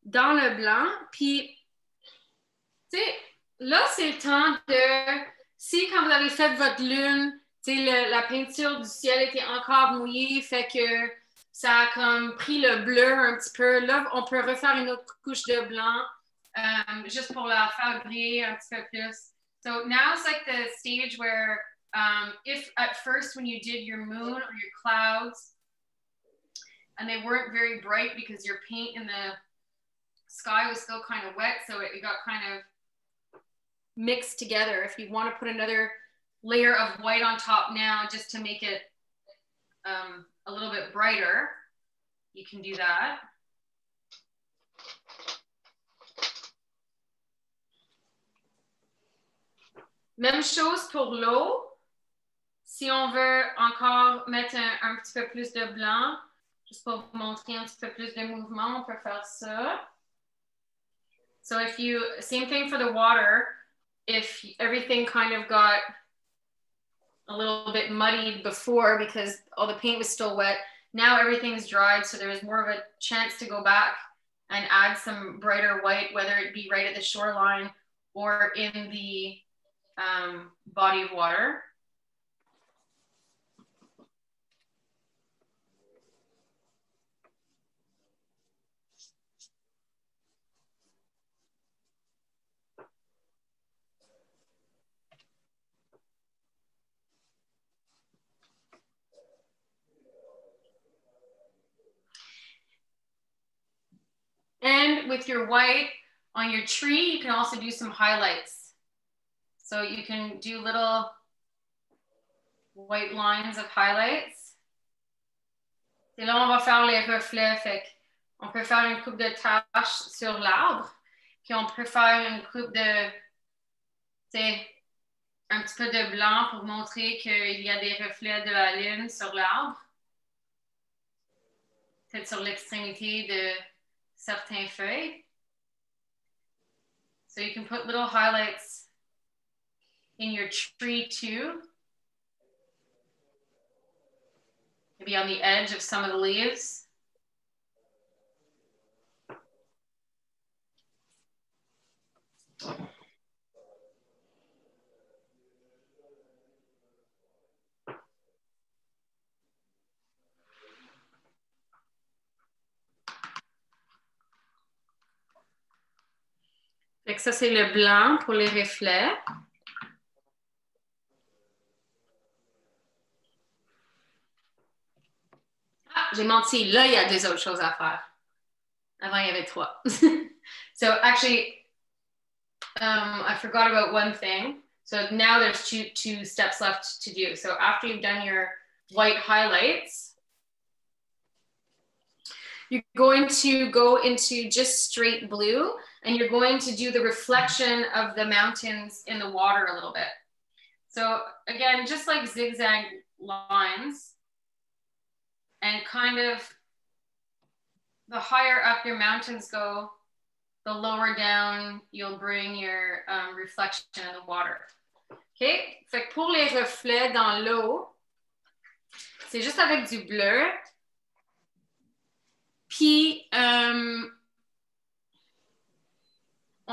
dans le blanc. Puis, tu sais, là, c'est le temps de... Si, quand vous avez fait votre lune, tu sais, la peinture du ciel était encore mouillée, fait que ça a comme pris le bleu un petit peu. Là, on peut refaire une autre couche de blanc juste pour la faire briller un petit peu plus. So now it's like the stage where if at first when you did your moon or your clouds and they weren't very bright because your paint in the sky was still kind of wet, so it got kind of mixed together. If you want to put another layer of white on top now just to make it a little bit brighter, you can do that. Même chose pour l'eau. Si on veut encore mettre un petit peu plus de blanc, juste pour vous montrer un petit peu plus de mouvement, on peut faire ça. So if you, same thing for the water, if everything kind of got a little bit muddied before because all the paint was still wet, now everything's dried, so there's more of a chance to go back and add some brighter white, whether it be right at the shoreline or in the body of water. And with your white on your tree, you can also do some highlights. So you can do little white lines of highlights. Et là, on va faire les reflets. Fait on peut faire une coupe de taches sur l'arbre. Puis on peut faire une coupe de, un petit peu de blanc pour montrer qu'il y a des reflets de la lune sur l'arbre. Peut-être sur l'extrémité de certaines feuilles. So you can put little highlights in your tree too. Maybe on the edge of some of the leaves. Fait que ça, c'est le blanc pour les reflets. Ah, j'ai menti. Là, il y a 2 autres choses à faire. Avant, il y avait 3. So actually, I forgot about one thing. So now there's two steps left to do. So after you've done your white highlights, you're going to go into just straight blue, and you're going to do the reflection of the mountains in the water a little bit. So again, just like zigzag lines, and kind of the higher up your mountains go, the lower down you'll bring your reflection in the water. OK? Fait que pour les reflets dans l'eau, c'est juste avec du bleu. Puis, on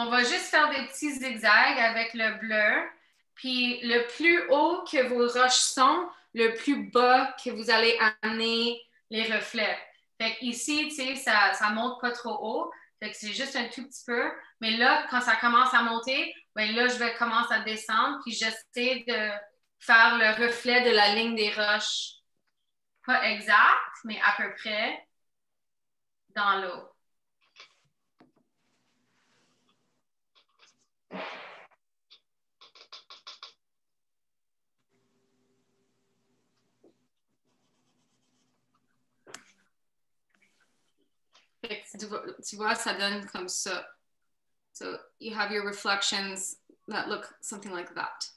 va juste faire des petits zigzags avec le bleu. Puis, le plus haut que vos roches sont, le plus bas que vous allez amener les reflets. Fait qu'ici, tu sais, ça monte pas trop haut. Fait que c'est juste un tout petit peu. Mais là, quand ça commence à monter, ben là, je vais commencer à descendre. Puis, j'essaie de faire le reflet de la ligne des roches. Pas exact, mais à peu près dans l'eau. Tu vois, ça donne comme ça. So you have your reflections that look something like that.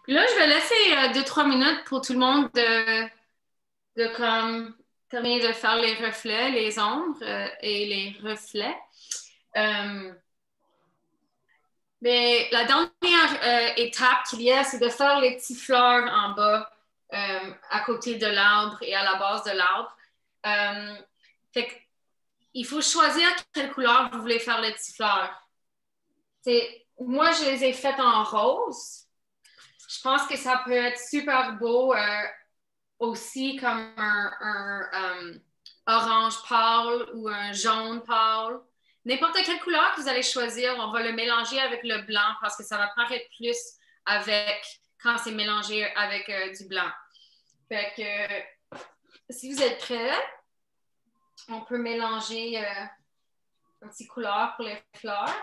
Puis là, je vais laisser 2-3 minutes pour tout le monde de comme terminer de faire les reflets, les ombres et les reflets. Mais la dernière étape qu'il y a, c'est de faire les petits fleurs en bas, à côté de l'arbre et à la base de l'arbre. Fait que, il faut choisir quelle couleur vous voulez faire les petits fleurs. Moi, je les ai faites en rose. Je pense que ça peut être super beau aussi comme un orange pâle ou un jaune pâle. N'importe quelle couleur que vous allez choisir, on va le mélanger avec le blanc parce que ça va paraître plus quand c'est mélangé avec du blanc. Fait que si vous êtes prêts, on peut mélanger un petit couleur pour les fleurs.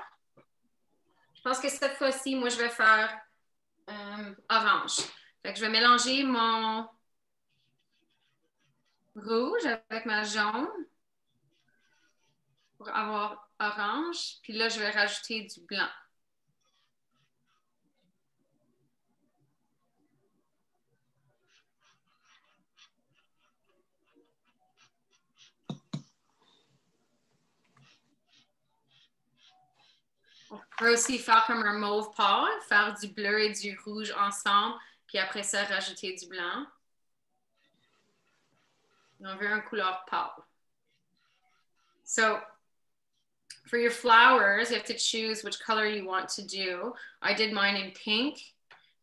Je pense que cette fois-ci, moi, je vais faire orange. Fait que je vais mélanger mon rouge avec ma jaune pour avoir orange. Puis là, je vais rajouter du blanc. On peut aussi faire comme un mauve pâle, faire du bleu et du rouge ensemble, puis après ça, rajouter du blanc. Et on veut une couleur pâle. So, for your flowers, you have to choose which color you want to do. I did mine in pink,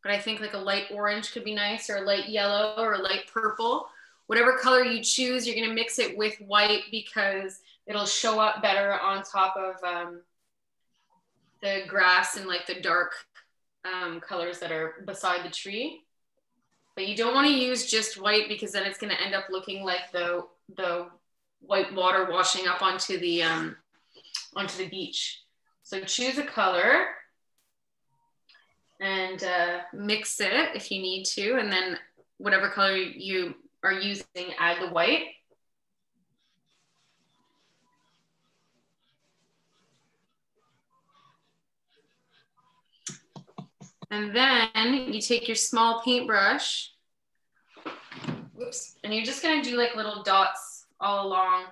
but I think like a light orange could be nice, or a light yellow, or a light purple. Whatever color you choose, you're going to mix it with white because it'll show up better on top of the grass and like the dark colors that are beside the tree. But you don't want to use just white because then it's going to end up looking like the white water washing up onto the beach. So choose a color and mix it if you need to, and then whatever color you are using, add the white. And then you take your small paintbrush, whoops, and you're just gonna do like little dots all along.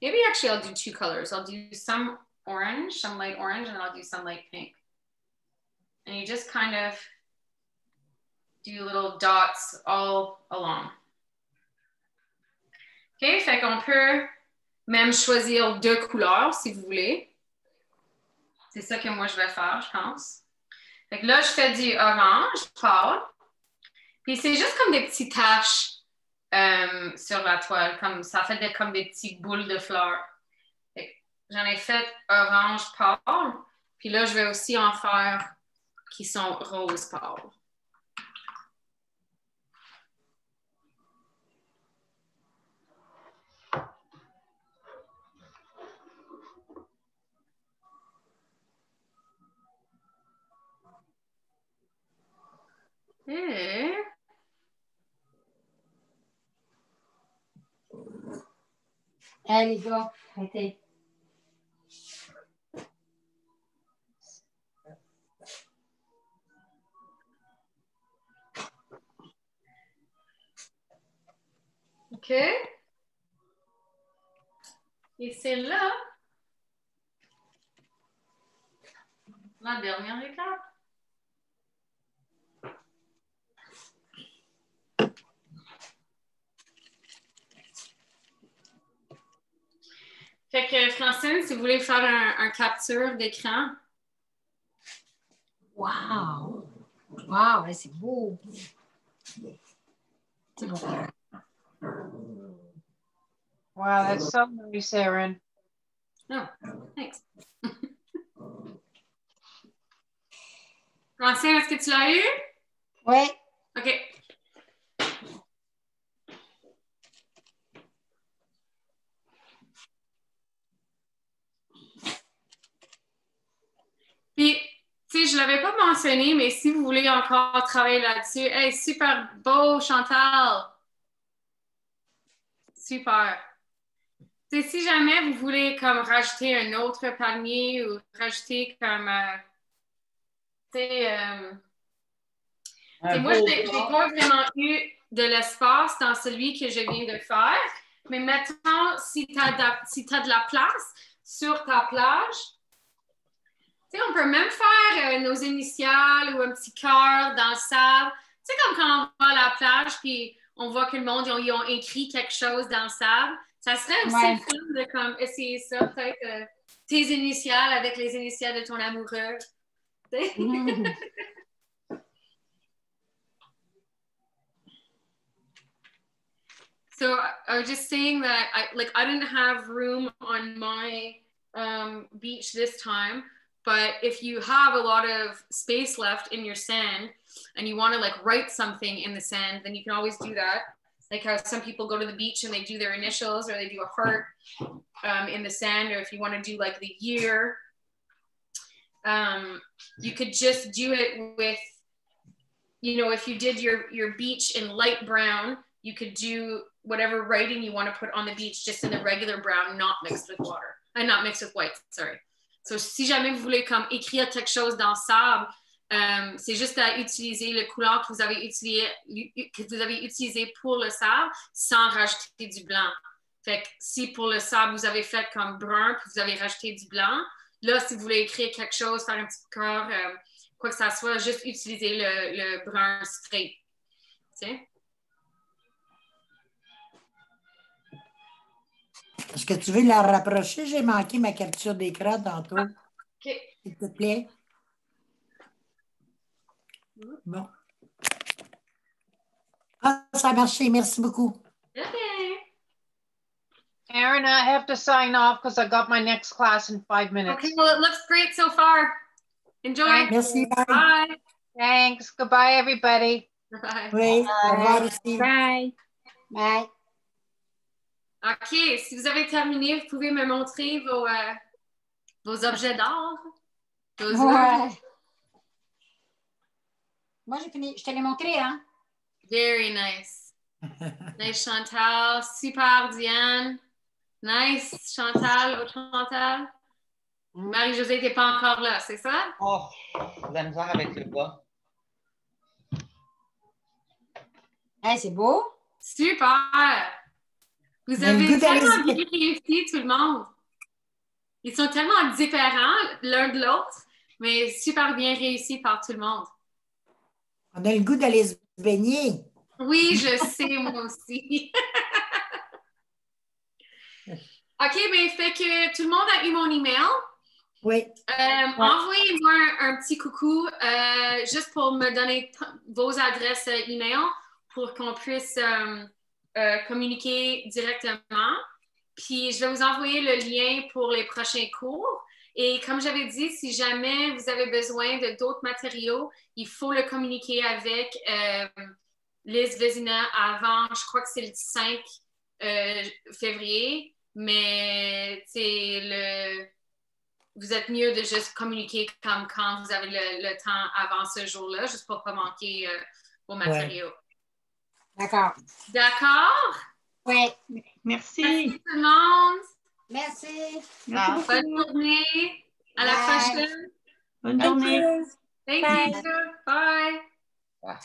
Maybe actually I'll do 2 colors. I'll do some orange, some light orange, and I'll do some light pink. And you just kind of do little dots all along. OK, fait qu'on peut même choisir 2 couleurs si vous voulez. C'est ça que moi je vais faire, je pense. Fait que là, je fais du orange pâle. Puis c'est juste comme des petites taches sur la toile. Comme, ça fait comme des petites boules de fleurs. J'en ai fait orange pâle. Puis là, je vais aussi en faire qui sont rose pâle. Et... Allez, les gars, arrêtez. OK. Et c'est là la dernière étape. Fait que, Francine, si vous voulez faire un capture d'écran. Wow! Wow, c'est beau! C'est beau. Wow, that's so nice, Erin. Oh, thanks. Francine, est-ce que tu l'as eu? Oui. OK. Puis, tu sais, je ne l'avais pas mentionné, mais si vous voulez encore travailler là-dessus, hey, super beau, Chantal! Super! Tu sais, si jamais vous voulez comme rajouter un autre palmier ou rajouter comme, tu sais, moi, je n'ai pas vraiment eu de l'espace dans celui que je viens de faire, mais maintenant, si tu as de la place sur ta plage, tu sais, on peut même faire nos initiales ou un petit cœur dans le sable. Tu sais, comme quand on va à la plage puis on voit que le monde, ils ont écrit quelque chose dans le sable. Ça serait aussi le fun de comme, essayer ça, peut-être tes initiales avec les initiales de ton amoureux. So I was just saying that I didn't have room on my beach this time, but if you have a lot of space left in your sand and you want to like write something in the sand, then you can always do that. Like how some people go to the beach and they do their initials or they do a heart in the sand, or if you want to do like the year, you could just do it with, you know, if you did your beach in light brown, you could do whatever writing you want to put on the beach just in the regular brown, not mixed with water. Not mixed with white, sorry. So, si jamais vous voulez comme écrire quelque chose dans le sable, c'est juste à utiliser le couleur que vous avez utilisé pour le sable sans rajouter du blanc. Fait que si pour le sable, vous avez fait comme brun puis vous avez rajouté du blanc, là, si vous voulez écrire quelque chose, faire un petit cœur, quoi que ça soit, juste utiliser le brun straight. Tu sais? Est-ce que tu veux la rapprocher? J'ai manqué ma capture d'écran tantôt. OK. S'il te plaît. Bon. Ah, ça a marché. Merci beaucoup. Okay. Erin, I have to sign off because I got my next class in 5 minutes. Okay, well, it looks great so far. Enjoy. Merci. Bye. Bye. Thanks. Goodbye, everybody. Bye. Oui, au revoir aussi. Bye. Bye. OK, si vous avez terminé, vous pouvez me montrer vos objets d'art. Ouais. Moi, j'ai fini. Je te l'ai montré, hein? Very nice. Nice, Chantal. Super, Diane. Nice, Chantal. Autre Chantal. Marie-Josée, t'es pas encore là, c'est ça? Oh, la misère avec le bas. Hey, c'est beau. Super! Vous avez tellement bien réussi, tout le monde. Ils sont tellement différents l'un de l'autre, mais super bien réussis par tout le monde. On a le goût d'aller se baigner. Oui, je sais, moi aussi. OK, bien, fait que tout le monde a eu mon email. Oui. Envoyez-moi un petit coucou juste pour me donner vos adresses email pour qu'on puisse communiquer directement. Puis, je vais vous envoyer le lien pour les prochains cours. Et comme j'avais dit, si jamais vous avez besoin de d'autres matériaux, il faut le communiquer avec Liz Vézina avant, je crois que c'est le 5 février, mais vous êtes mieux de juste communiquer comme quand vous avez le temps avant ce jour-là, juste pour ne pas manquer vos matériaux. Ouais. D'accord. D'accord? Oui. Merci. Merci tout le monde. Merci. Merci Bonne beaucoup. journée. À la Bye. prochaine. Bonne journée. Thank you. Bye. Bye.